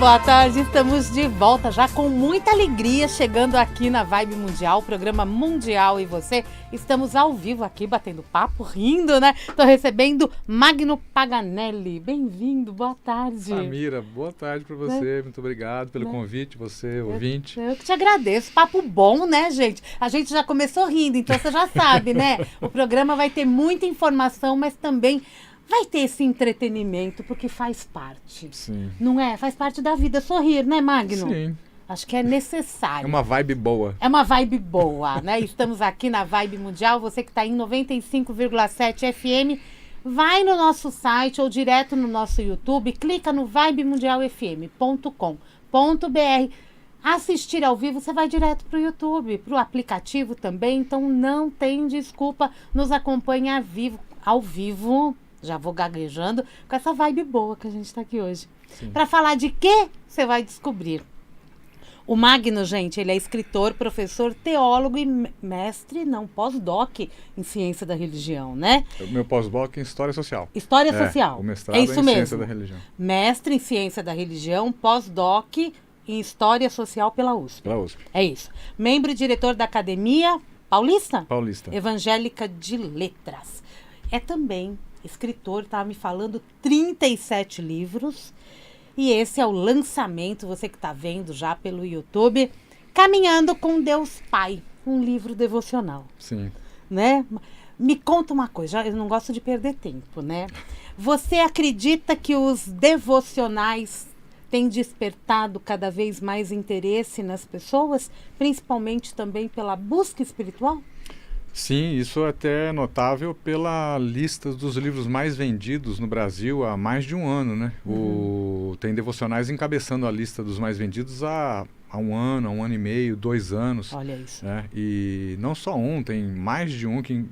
boa tarde, estamos de volta já com muita alegria, chegando aqui na Vibe Mundial, o programa Mundial e Você. Estamos ao vivo aqui, batendo papo, rindo, né? Estou recebendo Magno Paganelli. Bem-vindo, boa tarde. Samira, boa tarde para você, muito obrigado pelo convite, você, ouvinte. Eu que te agradeço, papo bom, né, gente? A gente já começou rindo, então você já sabe, né? O programa vai ter muita informação, mas também vai ter esse entretenimento, porque faz parte. Sim. Não é? Faz parte da vida sorrir, né, Magno? Sim. Acho que é necessário. É uma vibe boa. É uma vibe boa, né? Estamos aqui na Vibe Mundial. Você que está em 95,7 FM, vai no nosso site ou direto no nosso YouTube, clica no vibemundialfm.com.br. Assistir ao vivo, você vai direto para o YouTube, para o aplicativo também. Então não tem desculpa, nos acompanhe ao vivo. Já vou gaguejando com essa vibe boa que a gente está aqui hoje. Para falar de quê? Você vai descobrir. O Magno, gente, ele é escritor, professor, teólogo e mestre, não, pós-doc em ciência da religião, né? O meu pós-doc em História Social. História Social. O mestrado é isso em mesmo. Ciência da Religião. Mestre em Ciência da Religião, pós-doc em História Social pela USP. Pela USP. É isso. Membro e diretor da Academia Paulista? Paulista. Evangélica de Letras. É também escritor, estava me falando 37 livros. E esse é o lançamento, você que está vendo já pelo YouTube, Caminhando com Deus Pai, um livro devocional. Sim. Né? Me conta uma coisa, eu não gosto de perder tempo, né? Você acredita que os devocionais têm despertado cada vez mais interesse nas pessoas, principalmente também pela busca espiritual? Sim, isso é até notável pela lista dos livros mais vendidos no Brasil há mais de um ano, né? Tem devocionais encabeçando a lista dos mais vendidos há um ano e meio, 2 anos. Olha isso. Né? E não só um, tem mais de um que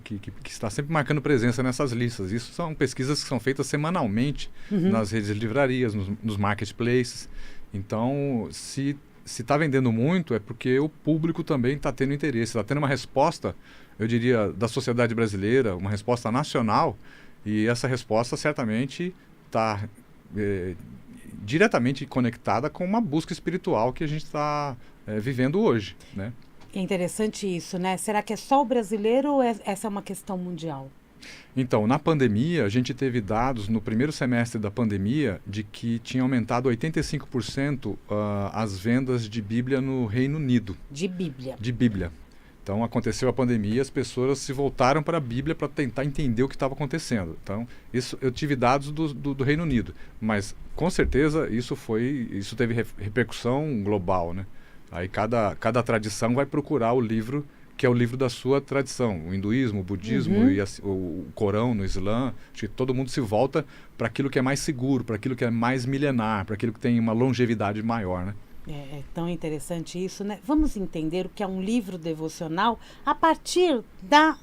está sempre marcando presença nessas listas. Isso são pesquisas que são feitas semanalmente nas redes de livrarias, nos marketplaces. Então, se está vendendo muito, é porque o público também está tendo interesse, está tendo uma resposta, eu diria, da sociedade brasileira, uma resposta nacional, e essa resposta certamente está diretamente conectada com uma busca espiritual que a gente está vivendo hoje, né? É interessante isso, né? Será que é só o brasileiro ou essa é uma questão mundial? Então, na pandemia, a gente teve dados no primeiro semestre da pandemia de que tinha aumentado 85% as vendas de Bíblia no Reino Unido. De Bíblia. De Bíblia. Então, aconteceu a pandemia, as pessoas se voltaram para a Bíblia para tentar entender o que estava acontecendo. Então, isso eu tive dados do Reino Unido, mas com certeza isso teve repercussão global, né? Aí cada tradição vai procurar o livro que é o livro da sua tradição, o hinduísmo, o budismo e o Corão no Islã. Acho que todo mundo se volta para aquilo que é mais seguro, para aquilo que é mais milenar, para aquilo que tem uma longevidade maior, né? É tão interessante isso, né? Vamos entender o que é um livro devocional a partir da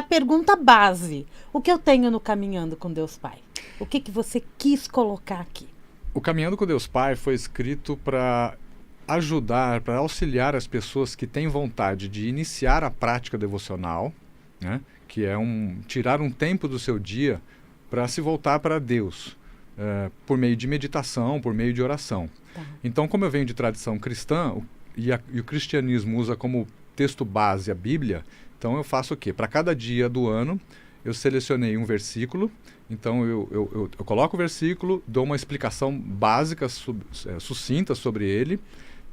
pergunta base. O que eu tenho no Caminhando com Deus Pai? O que você quis colocar aqui? O Caminhando com Deus Pai foi escrito para ajudar, para auxiliar as pessoas que têm vontade de iniciar a prática devocional, né? Que é tirar um tempo do seu dia para se voltar para Deus, por meio de meditação, por meio de oração. Tá. Então, como eu venho de tradição cristã e o cristianismo usa como texto base a Bíblia, então eu faço o quê? Para cada dia do ano, eu selecionei um versículo, então eu coloco o versículo, dou uma explicação básica, sucinta sobre ele,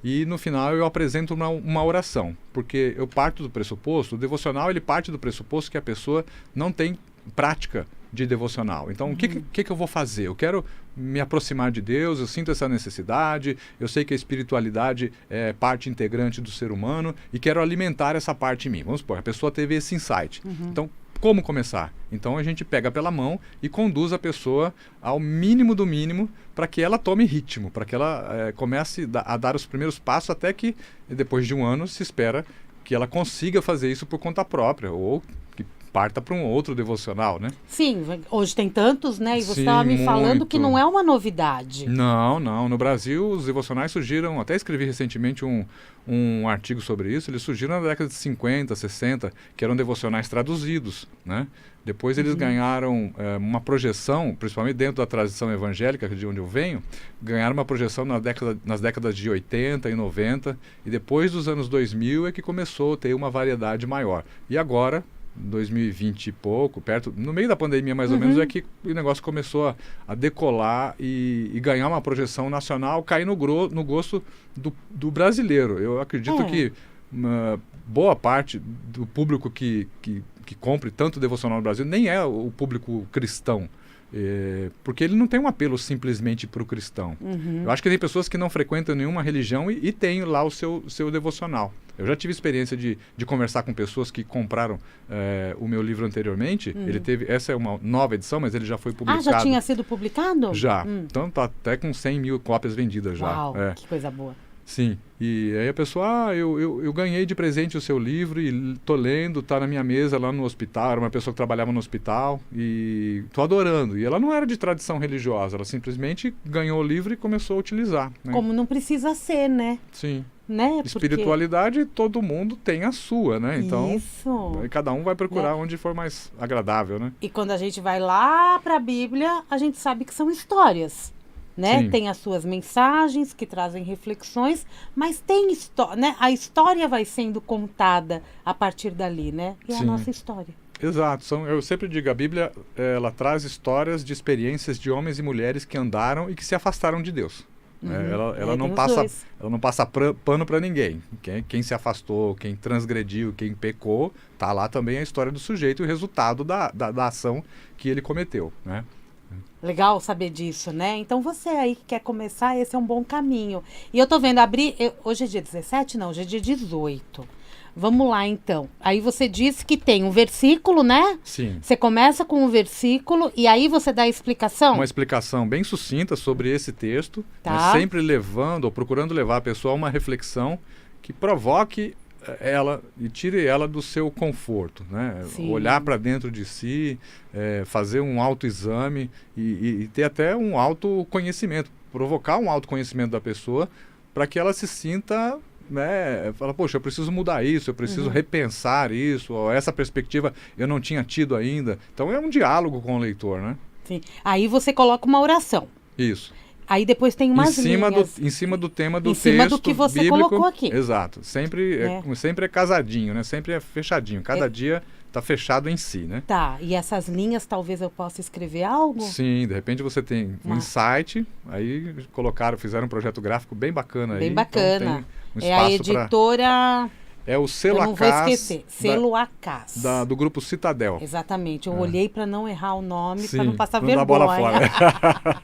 e no final eu apresento uma oração, porque eu parto do pressuposto, o devocional ele parte do pressuposto que a pessoa não tem prática de devocional. Então, o que eu vou fazer? Eu quero me aproximar de Deus, eu sinto essa necessidade, eu sei que a espiritualidade é parte integrante do ser humano e quero alimentar essa parte em mim. Vamos supor, a pessoa teve esse insight. Então, como começar? Então, a gente pega pela mão e conduz a pessoa ao mínimo do mínimo para que ela tome ritmo, para que ela comece a dar os primeiros passos até que, depois de um ano, se espera que ela consiga fazer isso por conta própria ou que parta para um outro devocional, né? Sim, hoje tem tantos, né? E você Sim, estava me falando muito. que não é uma novidade. Não, não. No Brasil, os devocionais surgiram, até escrevi recentemente um artigo sobre isso, eles surgiram na década de 50, 60, que eram devocionais traduzidos, né? Depois eles ganharam uma projeção, principalmente dentro da tradição evangélica, de onde eu venho, ganharam uma projeção nas décadas de 80 e 90, e depois dos anos 2000 é que começou a ter uma variedade maior. E agora, 2020 e pouco, no meio da pandemia mais ou menos, é que o negócio começou a decolar e ganhar uma projeção nacional, cair no gosto do brasileiro. Eu acredito que boa parte do público que compre tanto devocional no Brasil nem é o público cristão. Porque ele não tem um apelo simplesmente para o cristão. Eu acho que tem pessoas que não frequentam nenhuma religião e têm lá o seu devocional. Eu já tive experiência de conversar com pessoas que compraram o meu livro anteriormente. Essa é uma nova edição, mas ele já foi publicado. Ah, já tinha sido publicado? Já. Então está até com 100 mil cópias vendidas já. Uau, que coisa boa. Sim, e aí a pessoa, eu ganhei de presente o seu livro e tô lendo, tá na minha mesa lá no hospital, era uma pessoa que trabalhava no hospital e tô adorando. E ela não era de tradição religiosa, ela simplesmente ganhou o livro e começou a utilizar. Né? Como não precisa ser, né? Sim. Né? Espiritualidade, todo mundo tem a sua, né? Então, isso. Cada um vai procurar onde for mais agradável, né? E quando a gente vai lá para a Bíblia, a gente sabe que são histórias. Né? Sim. Tem as suas mensagens que trazem reflexões, mas tem história, né? A história vai sendo contada a partir dali, né? E é a nossa história. Exato. Eu sempre digo, a Bíblia, ela traz histórias de experiências de homens e mulheres que andaram e que se afastaram de Deus. Ela não passa pano para ninguém. Quem se afastou, quem transgrediu, quem pecou, tá lá também a história do sujeito e o resultado da ação que ele cometeu, né? Legal saber disso, né? Então você aí que quer começar, esse é um bom caminho. E eu tô vendo hoje é dia 17? Não, hoje é dia 18. Vamos lá, então. Aí você disse que tem um versículo, né? Sim. Você começa com um versículo e aí você dá a explicação? Uma explicação bem sucinta sobre esse texto, tá. Sempre levando ou procurando levar a pessoa a uma reflexão que provoque ela e tire ela do seu conforto, né? Sim. Olhar para dentro de si, fazer um autoexame e ter até um autoconhecimento, provocar um autoconhecimento da pessoa para que ela se sinta, né? Fala, poxa, eu preciso mudar isso, eu preciso repensar isso, ou essa perspectiva eu não tinha tido ainda. Então é um diálogo com o leitor, né? Sim. Aí você coloca uma oração. Isso. Aí depois tem umas linhas. Em cima do tema do texto Em cima do que você bíblico, colocou aqui. Exato. Sempre é casadinho, né? Sempre é fechadinho. Cada dia está fechado em si, né? Tá. E essas linhas talvez eu possa escrever algo? Sim. De repente você tem um insight, aí fizeram um projeto gráfico bem bacana. Bem aí, bacana. Então é a editora... É o Selo Eu não vou esquecer. Selo Acás. Do grupo Citadel. Exatamente. Eu olhei para não errar o nome, para Sim, não passar não vergonha. dar bola fora.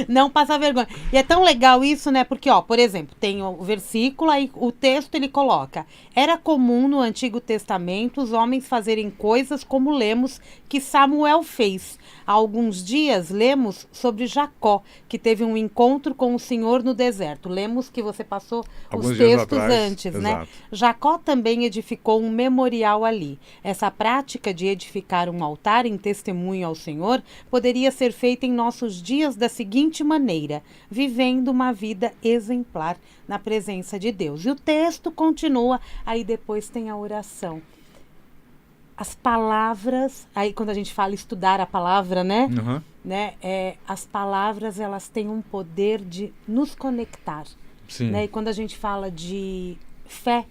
Não passar vergonha. E é tão legal isso, né? Porque, ó, por exemplo, tem o versículo, aí o texto ele coloca: era comum no Antigo Testamento os homens fazerem coisas como lemos que Samuel fez. Há alguns dias lemos sobre Jacó, que teve um encontro com o Senhor no deserto. Lemos que você passou Alguns os dias textos atrás, antes, né? exato. Jacó também edificou um memorial ali. Essa prática de edificar um altar em testemunho ao Senhor poderia ser feita em nossos dias da seguinte maneira: vivendo uma vida exemplar na presença de Deus. E o texto continua, aí depois tem a oração. As palavras, aí quando a gente fala estudar a palavra, né? Né? As palavras, elas têm um poder de nos conectar. Sim. Né? E quando a gente fala de fé,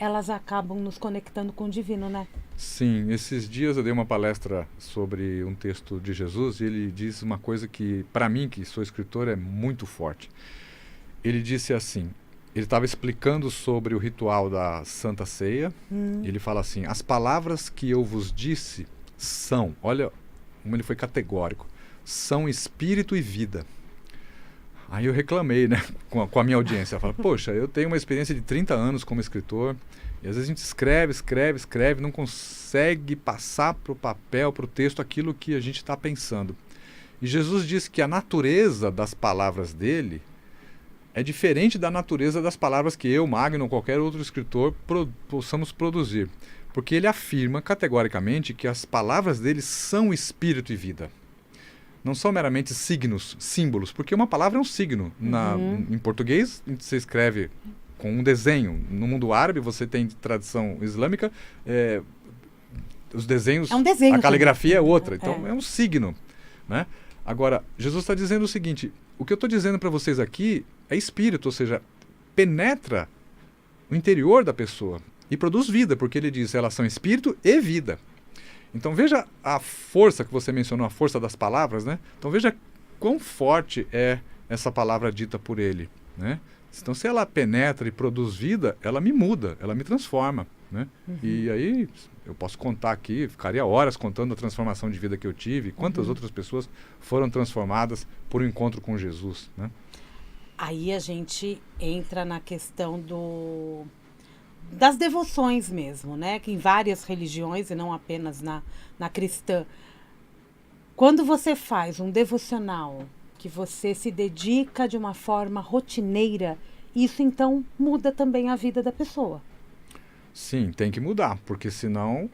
elas acabam nos conectando com o divino, né? Sim, esses dias eu dei uma palestra sobre um texto de Jesus e ele diz uma coisa que, para mim, que sou escritor, é muito forte. Ele disse assim, ele estava explicando sobre o ritual da Santa Ceia, e ele fala assim: as palavras que eu vos disse são, olha como ele foi categórico, são espírito e vida. Aí eu reclamei, né, com a minha audiência. Eu falo, poxa, eu tenho uma experiência de 30 anos como escritor, e às vezes a gente escreve, não consegue passar para o papel, para o texto, aquilo que a gente está pensando. E Jesus disse que a natureza das palavras dele é diferente da natureza das palavras que eu, Magno, ou qualquer outro escritor possamos produzir. Porque ele afirma categoricamente que as palavras dele são espírito e vida. Não são meramente signos, símbolos, porque uma palavra é um signo. Em português, você escreve com um desenho. No mundo árabe, você tem tradição islâmica, os desenhos, é um desenho, a caligrafia também é outra. Então, é um signo, né? Agora, Jesus está dizendo o seguinte, o que eu estou dizendo para vocês aqui é espírito, ou seja, penetra o interior da pessoa e produz vida, porque ele diz elas são espírito e vida. Então veja a força que você mencionou, a força das palavras, né? Então veja quão forte é essa palavra dita por ele, né? Então se ela penetra e produz vida, ela me muda, ela me transforma, né? E aí eu posso contar aqui, ficaria horas contando a transformação de vida que eu tive, quantas outras pessoas foram transformadas por um encontro com Jesus, né? Aí a gente entra na questão das devoções mesmo, né? Que em várias religiões, e não apenas na cristã. Quando você faz um devocional, que você se dedica de uma forma rotineira, isso então muda também a vida da pessoa. Sim, tem que mudar, porque senão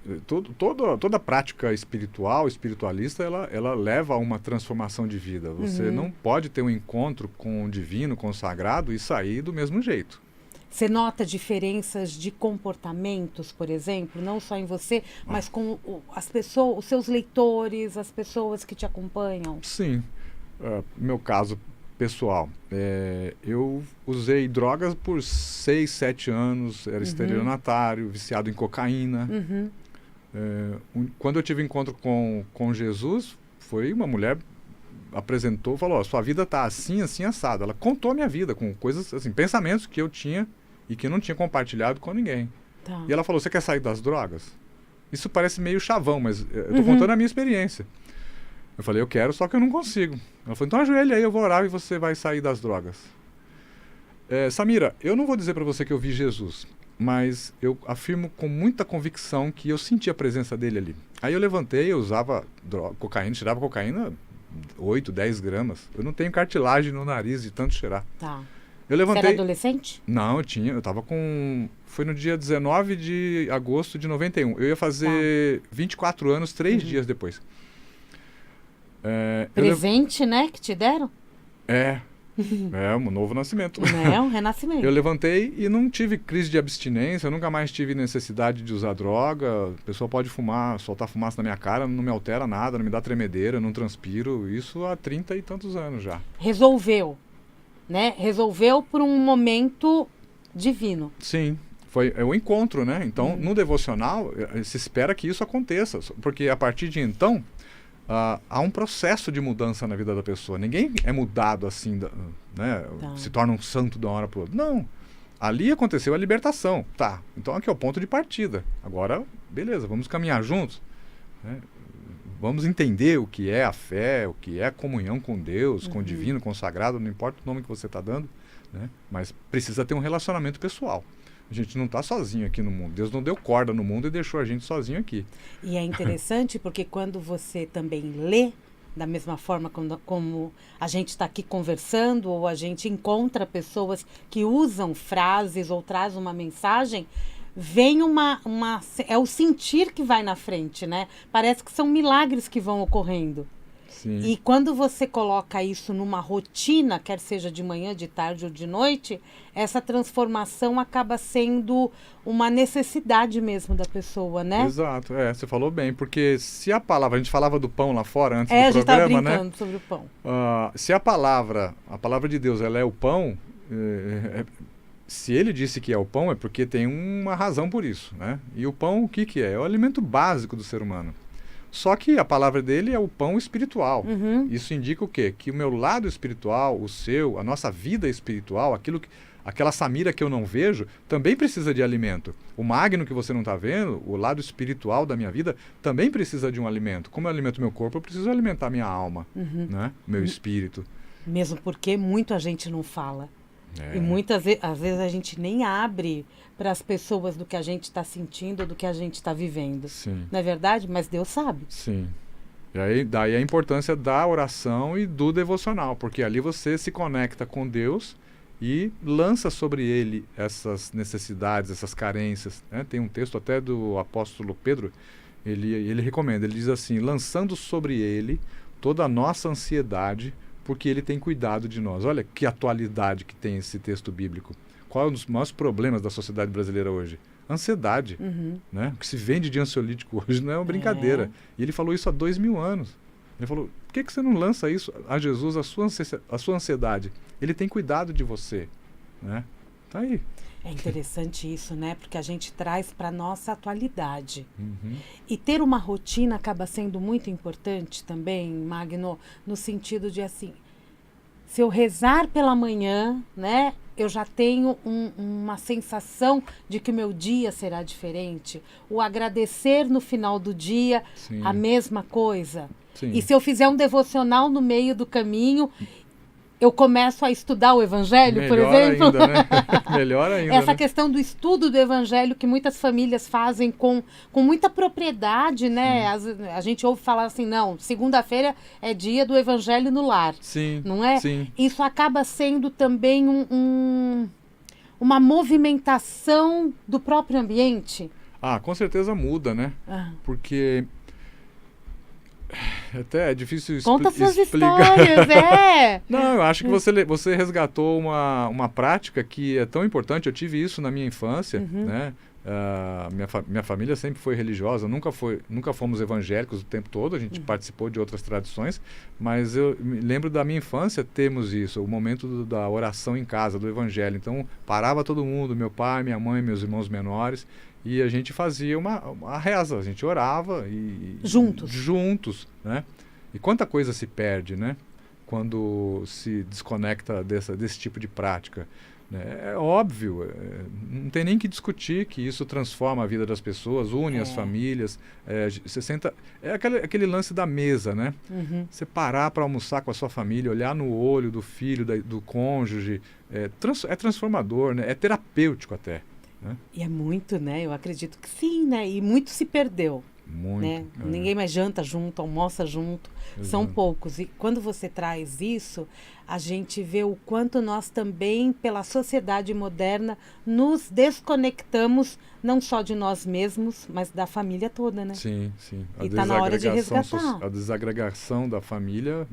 toda prática espiritual, espiritualista, ela leva a uma transformação de vida. Você não pode ter um encontro com o divino, com o sagrado e sair do mesmo jeito. Você nota diferenças de comportamentos, por exemplo, não só em você, mas com as pessoas, os seus leitores, as pessoas que te acompanham? Sim. Meu caso pessoal, eu usei drogas por 6, 7 anos, era estelionatário, viciado em cocaína. Quando eu tive encontro com Jesus, foi uma mulher apresentou, falou, sua vida está assim, assim, assado. Ela contou a minha vida com coisas, assim, pensamentos que eu tinha e que eu não tinha compartilhado com ninguém. Tá. E ela falou, você quer sair das drogas? Isso parece meio chavão, mas eu estou contando a minha experiência. Eu falei, eu quero, só que eu não consigo. Ela falou, então ajoelha aí, eu vou orar e você vai sair das drogas. Samira, eu não vou dizer para você que eu vi Jesus, mas eu afirmo com muita convicção que eu senti a presença dele ali. Aí eu levantei, eu usava cocaína, tirava cocaína 8, 10 gramas. Eu não tenho cartilagem no nariz de tanto cheirar. Tá. Eu levantei... Você era adolescente? Não, eu tava com... Foi no dia 19 de agosto de 91. Eu ia fazer 24 anos, 3 dias depois. Presente, né, que te deram? Um novo nascimento. É um renascimento. Eu levantei e não tive crise de abstinência, eu nunca mais tive necessidade de usar droga. A pessoa pode fumar, soltar fumaça na minha cara, não me altera nada, não me dá tremedeira, não transpiro. Isso há 30 e tantos anos já. Resolveu, né? Resolveu por um momento divino. Sim, foi o encontro, né? Então, no devocional, se espera que isso aconteça, porque a partir de então... há um processo de mudança na vida da pessoa. Ninguém é mudado assim, né? Se torna um santo de uma hora para outra. Não. Ali aconteceu a libertação. Tá. Então aqui é o ponto de partida. Agora, beleza, vamos caminhar juntos. Né? Vamos entender o que é a fé, o que é a comunhão com Deus, com o divino, com o sagrado, não importa o nome que você está dando, né? Mas precisa ter um relacionamento pessoal. A gente não está sozinho aqui no mundo. Deus não deu corda no mundo e deixou a gente sozinho aqui. E é interessante porque quando você também lê, da mesma forma como a gente está aqui conversando, ou a gente encontra pessoas que usam frases ou traz uma mensagem, vem é o sentir que vai na frente, né? Parece que são milagres que vão ocorrendo. Sim. E quando você coloca isso numa rotina, quer seja de manhã, de tarde ou de noite, essa transformação acaba sendo uma necessidade mesmo da pessoa, né? Exato, você falou bem, porque se a palavra, a gente falava do pão lá fora antes do a gente programa, estava brincando né? sobre o pão. Se a palavra de Deus, ela é o pão, se ele disse que é o pão, é porque tem uma razão por isso, né? E o pão, o que que é? É o alimento básico do ser humano. Só que a palavra dele é o pão espiritual. Isso indica o quê? Que o meu lado espiritual, o seu, a nossa vida espiritual, aquela Samira que eu não vejo, também precisa de alimento. O magno que você não está vendo, o lado espiritual da minha vida, também precisa de um alimento. Como eu alimento meu corpo, eu preciso alimentar minha alma, né? Meu espírito. Mesmo porque muita gente não fala. E muitas às vezes a gente nem abre para as pessoas do que a gente está sentindo, do que a gente está vivendo. Sim. Não é verdade? Mas Deus sabe. Sim. E aí, daí a importância da oração e do devocional, porque ali você se conecta com Deus e lança sobre ele essas necessidades, essas carências, né? Tem um texto até do apóstolo Pedro, ele recomenda, ele diz assim: lançando sobre ele toda a nossa ansiedade, porque ele tem cuidado de nós. Olha que atualidade que tem esse texto bíblico. Qual é um dos maiores problemas da sociedade brasileira hoje? Ansiedade. Né? O que se vende de ansiolítico hoje não é uma brincadeira. E ele falou isso há 2000 anos. Ele falou: por que você não lança isso a Jesus, a sua ansiedade? Ele tem cuidado de você. Né? Tá aí. É interessante isso, né? Porque a gente traz para nossa atualidade. E ter uma rotina acaba sendo muito importante também, Magno, no sentido de assim, se eu rezar pela manhã, né, eu já tenho uma sensação de que o meu dia será diferente. O agradecer no final do dia, Sim. a mesma coisa. Sim. E se eu fizer um devocional no meio do caminho, eu começo a estudar o Evangelho, Melhor por exemplo. Ainda, né? Melhor ainda, Essa né? questão do estudo do Evangelho que muitas famílias fazem com muita propriedade, né? A gente ouve falar assim, não, segunda-feira é dia do Evangelho no lar. Sim, não é? sim. Isso acaba sendo também uma movimentação do próprio ambiente. Ah, com certeza muda, né? Porque até é difícil Conta suas explicar. histórias, é! Não, eu acho que você resgatou uma prática que é tão importante. Eu tive isso na minha infância, né? Minha família sempre foi religiosa, nunca fomos evangélicos o tempo todo, a gente participou de outras tradições, mas eu me lembro da minha infância termos isso, o momento da oração em casa, do evangelho. Então parava todo mundo, meu pai, minha mãe, meus irmãos menores, e a gente fazia uma reza, a gente orava juntos, né? E quanta coisa se perde, né? Quando se desconecta desse tipo de prática. É óbvio, não tem nem que discutir que isso transforma a vida das pessoas, une as famílias. Você senta, aquele lance da mesa, né? Você parar para almoçar com a sua família, olhar no olho do filho, do cônjuge, é transformador, né? É terapêutico até. Né? E é muito, né? Eu acredito que sim, né? E muito se perdeu. Muito. Né? Ninguém mais janta junto, almoça junto. Exato. São poucos. E quando você traz isso, a gente vê o quanto nós também, pela sociedade moderna, nos desconectamos não só de nós mesmos, mas da família toda, né? Sim, sim. E está na hora de resgatar. A desagregação da família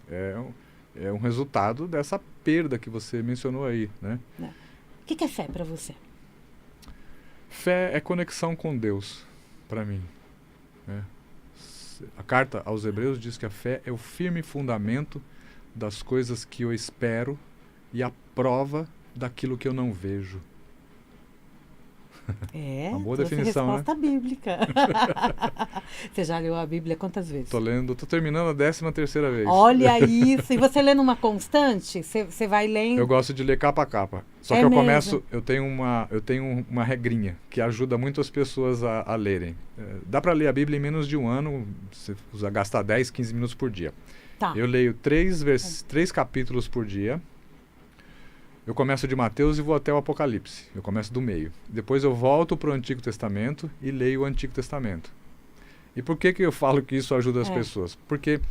é um resultado dessa perda que você mencionou aí, né? O que é fé para você? Fé é conexão com Deus, para mim. A carta aos Hebreus diz que a fé é o firme fundamento das coisas que eu espero e a prova daquilo que eu não vejo. Uma boa definição, resposta bíblica. Você já leu a Bíblia quantas vezes? Tô terminando a 13ª vez. Olha isso! E você lê numa constante? Você vai lendo? Eu gosto de ler capa a capa. Só que eu tenho uma regrinha que ajuda muito as pessoas a lerem. Dá para ler a Bíblia em menos de um ano, você gastar 10, 15 minutos por dia. Tá. Eu leio 3 capítulos por dia. Eu começo de Mateus e vou até o Apocalipse. Eu começo do meio. Depois eu volto para o Antigo Testamento e leio o Antigo Testamento. E por que eu falo que isso ajuda as pessoas? Porque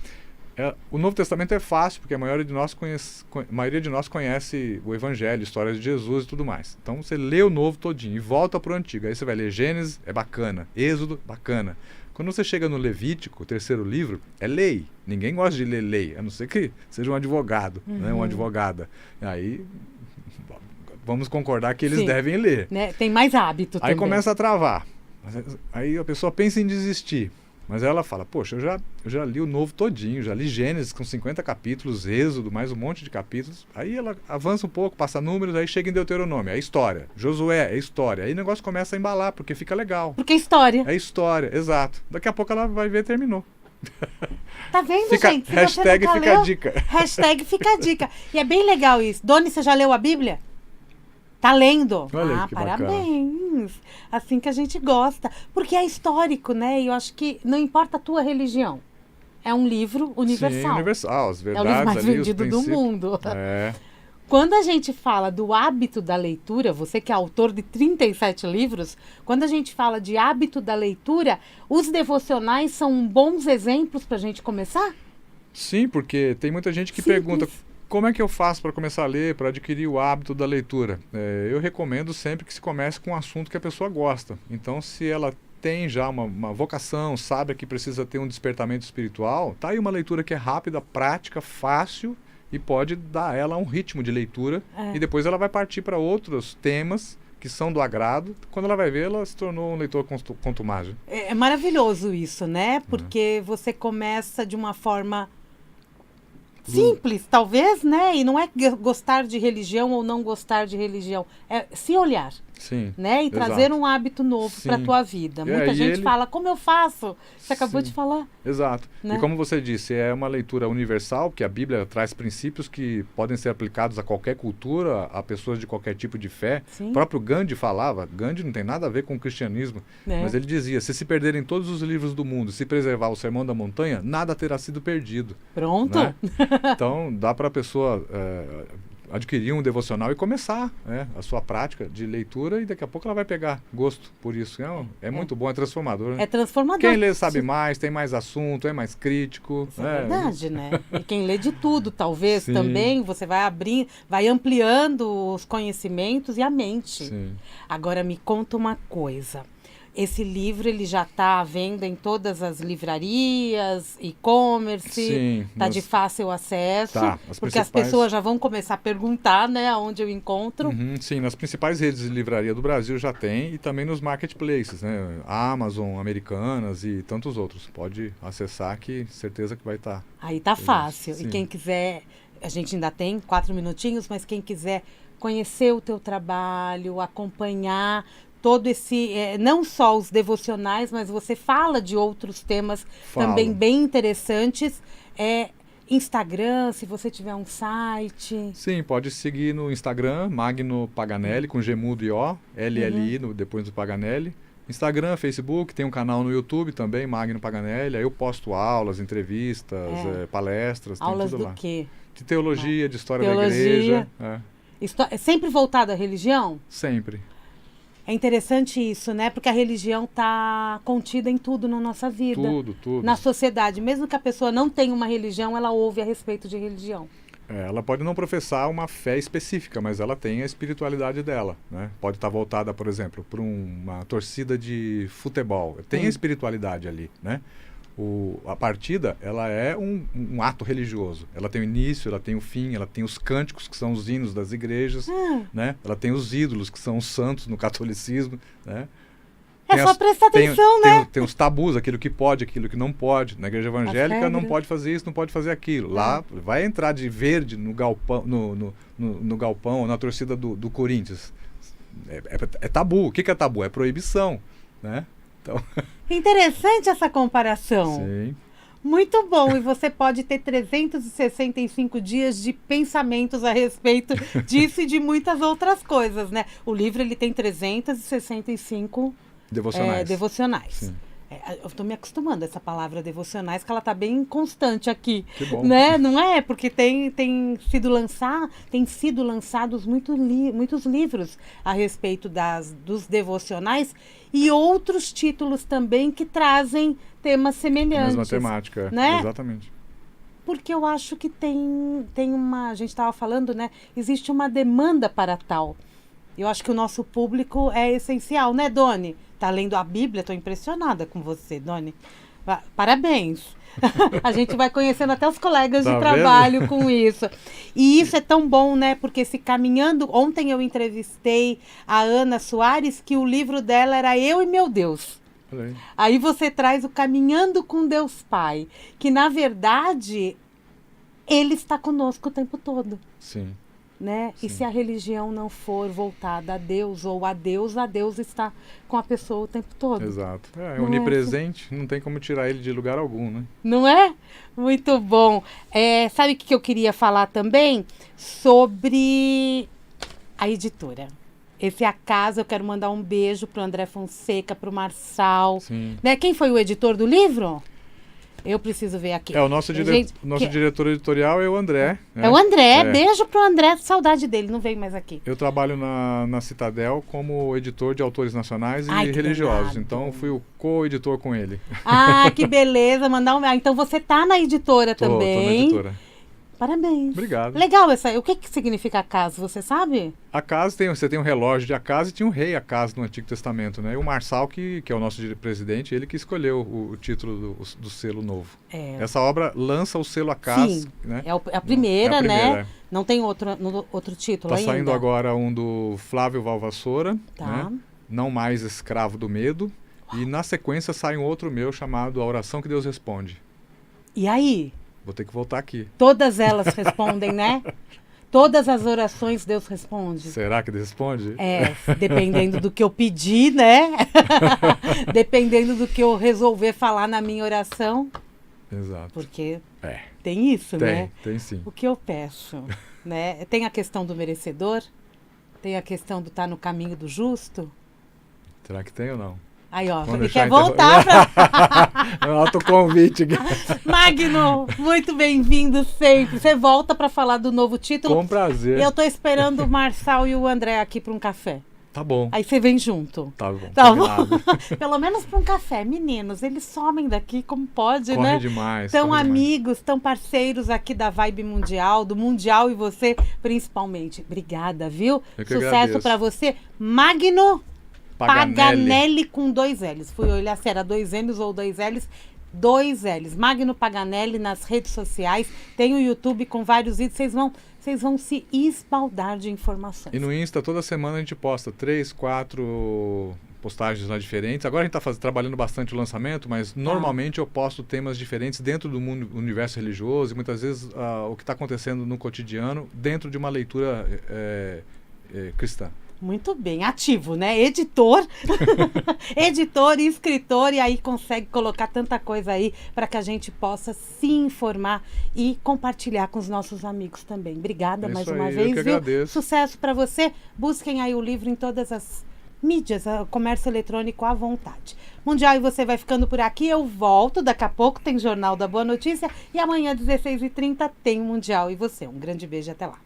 o Novo Testamento é fácil, porque a maioria de nós conhece o Evangelho, histórias de Jesus e tudo mais. Então você lê o Novo todinho e volta para o Antigo. Aí você vai ler Gênesis, é bacana. Êxodo, bacana. Quando você chega no Levítico, o 3º livro, é lei. Ninguém gosta de ler lei, a não ser que seja um advogado, né? Uma advogada. Aí vamos concordar que eles devem ler. Né? Tem mais hábito também. Aí começa a travar. Aí a pessoa pensa em desistir. Mas ela fala, poxa, eu já li o Novo todinho, já li Gênesis com 50 capítulos, Êxodo, mais um monte de capítulos. Aí ela avança um pouco, passa números, aí chega em Deuteronômio, é história. Josué, é história. Aí o negócio começa a embalar, porque fica legal. Porque é história. É história, exato. Daqui a pouco ela vai ver, terminou. Tá vendo, gente? Hashtag fica a dica. Hashtag fica a dica. E é bem legal isso. Doni, você já leu a Bíblia? Tá lendo? Olha que parabéns. Bacana. Assim que a gente gosta. Porque é histórico, né? E eu acho que não importa a tua religião. É um livro universal. Sim, universal. As verdades, é o livro mais ali, vendido do mundo. É. Quando a gente fala do hábito da leitura, você que é autor de 37 livros, quando a gente fala de hábito da leitura, os devocionais são bons exemplos para a gente começar? Sim, porque tem muita gente que pergunta Como é que eu faço para começar a ler, para adquirir o hábito da leitura? Eu recomendo sempre que se comece com um assunto que a pessoa gosta. Então, se ela tem já uma vocação, sabe que precisa ter um despertamento espiritual, tá aí uma leitura que é rápida, prática, fácil e pode dar a ela um ritmo de leitura. E depois ela vai partir para outros temas que são do agrado. Quando ela vai ver, ela se tornou um leitor contumaz. É maravilhoso isso, né? Porque você começa de uma forma simples, talvez, né? E não é gostar de religião ou não gostar de religião. É se olhar. Sim, né? E trazer um hábito novo para a tua vida. Muita gente fala, como eu faço? Você acabou de falar. Exato. Né? E como você disse, é uma leitura universal, porque a Bíblia traz princípios que podem ser aplicados a qualquer cultura, a pessoas de qualquer tipo de fé. Sim. O próprio Gandhi falava, Gandhi não tem nada a ver com o cristianismo, mas ele dizia, se perderem todos os livros do mundo, se preservar o Sermão da Montanha, nada terá sido perdido. Pronto. Né? Então, dá para a pessoa adquirir um devocional e começar a sua prática de leitura e daqui a pouco ela vai pegar gosto por isso. É muito bom, é transformador. Né? É transformador. Quem lê sabe mais, tem mais assunto, é mais crítico. Isso é verdade, né? E quem lê de tudo, talvez, também, você vai abrindo, vai ampliando os conhecimentos e a mente. Sim. Agora, me conta uma coisa. Esse livro, ele já está à venda em todas as livrarias, e-commerce, está de fácil acesso, porque as pessoas já vão começar a perguntar, né, aonde eu encontro. Sim, nas principais redes de livraria do Brasil já tem, e também nos marketplaces, né, Amazon, Americanas e tantos outros. Pode acessar que certeza que vai estar. Aí tá fácil. Sim. E quem quiser, a gente ainda tem 4 minutinhos, mas quem quiser conhecer o teu trabalho, acompanhar todo esse, não só os devocionais, mas você fala de outros temas também bem interessantes. Instagram, se você tiver um site. Sim, pode seguir no Instagram, Magno Paganelli, com G mudo e O, LLI depois do Paganelli. Instagram, Facebook, tem um canal no YouTube também, Magno Paganelli. Aí eu posto aulas, entrevistas, palestras, aulas tem tudo lá. Aulas do quê? De teologia, de história da igreja. É sempre voltado à religião? Sempre. É interessante isso, né? Porque a religião está contida em tudo na nossa vida. Tudo. Na sociedade. Mesmo que a pessoa não tenha uma religião, ela ouve a respeito de religião. Ela pode não professar uma fé específica, mas ela tem a espiritualidade dela, né? Pode estar voltada, por exemplo, para uma torcida de futebol. Tem a espiritualidade ali, né? A partida, ela é um ato religioso. Ela tem o início, ela tem o fim, ela tem os cânticos, que são os hinos das igrejas, né? Ela tem os ídolos, que são os santos no catolicismo, né? Só prestar atenção, né? Tem os tabus, aquilo que pode, aquilo que não pode. Na igreja evangélica não pode fazer isso, não pode fazer aquilo. Lá vai entrar de verde no galpão, no galpão, na torcida do Corinthians. É tabu. O que é tabu? É proibição, né? Então... Interessante essa comparação. Sim. Muito bom. E você pode ter 365 dias de pensamentos a respeito disso e de muitas outras coisas, né? O livro ele tem 365 devocionais. Sim. Eu estou me acostumando a essa palavra devocionais, que ela está bem constante aqui. Que bom. Né? Não é? Porque tem sido lançados muitos livros a respeito dos devocionais e outros títulos também que trazem temas semelhantes. A mesma temática, né? Exatamente. Porque eu acho que tem uma... A gente estava falando, né? Existe uma demanda para tal. Eu acho que o nosso público é essencial, né, Doni? Tá lendo a Bíblia? Estou impressionada com você, Doni. Parabéns. A gente vai conhecendo até os colegas de trabalho com isso. E isso é tão bom, né? Porque se caminhando... Ontem eu entrevistei a Ana Soares, que o livro dela era Eu e Meu Deus. Aí você traz o Caminhando com Deus Pai, que na verdade Ele está conosco o tempo todo. Sim. Né? E se a religião não for voltada a Deus ou a Deus está com a pessoa o tempo todo. Exato. É onipresente, não tem como tirar ele de lugar algum, né? Não é? Muito bom. Sabe o que eu queria falar também? Sobre a editora. Esse acaso, eu quero mandar um beijo pro André Fonseca, pro Marçal. Sim. Né? Quem foi o editor do livro? Eu preciso ver aqui. O nosso diretor editorial é o André. É o André. Beijo pro André. Saudade dele. Não veio mais aqui. Eu trabalho na Citadel como editor de autores nacionais e religiosos. Então, fui o co-editor com ele. Que beleza. Então, você tá na editora também. Tô na editora. Parabéns. Obrigado. Legal essa. O que significa Acaz, você sabe? Acaz, você tem um relógio de Acaz e tinha um rei Acaz no Antigo Testamento, né? E o Marçal, que é o nosso presidente, ele que escolheu o título do selo novo. Essa obra lança o selo Acaz. Sim, né? é a primeira, né? É. Não tem outro título ainda? Está saindo agora um do Flávio Valvassoura, tá. né? Não Mais Escravo do Medo. E na sequência sai um outro meu chamado A Oração que Deus Responde. E aí? Vou ter que voltar aqui. Todas elas respondem, né? Todas as orações Deus responde. Será que Deus responde? Dependendo do que eu pedir, né? Dependendo do que eu resolver falar na minha oração. Exato. Porque tem isso, né? Tem sim. O que eu peço, né? Tem a questão do merecedor, tem a questão do estar no caminho do justo. Será que tem ou não? Aí, ó, ele quer voltar É um autoconvite. Magno, muito bem-vindo sempre. Você volta para falar do novo título. Com prazer. E eu tô esperando o Marçal e o André aqui para um café. Tá bom. Aí você vem junto. Tá bom. Tá bom? Pelo menos para um café. Meninos, eles somem daqui como pode, corre né? Demais. São amigos, estão parceiros aqui da Vibe Mundial, do Mundial e você principalmente. Obrigada, viu? Eu que Sucesso para você. Magno Paganelli com 2 L's. Fui olhar se era 2 N's ou 2 L's. 2 L's. Magno Paganelli nas redes sociais. Tem o YouTube com vários vídeos. Vocês vão se esbaldar de informações. E no Insta, toda semana a gente posta 3, 4 postagens lá diferentes. Agora a gente está trabalhando bastante o lançamento, mas normalmente eu posto temas diferentes dentro do universo religioso e muitas vezes o que está acontecendo no cotidiano dentro de uma leitura cristã. Muito bem, ativo, né? Editor, editor e escritor, e aí consegue colocar tanta coisa aí para que a gente possa se informar e compartilhar com os nossos amigos também. Obrigada mais uma vez, eu que agradeço. Sucesso para você. Busquem aí o livro em todas as mídias, comércio eletrônico à vontade. Mundial e você vai ficando por aqui. Eu volto daqui a pouco, tem Jornal da Boa Notícia e amanhã, 16h30, tem Mundial e você. Um grande beijo, até lá.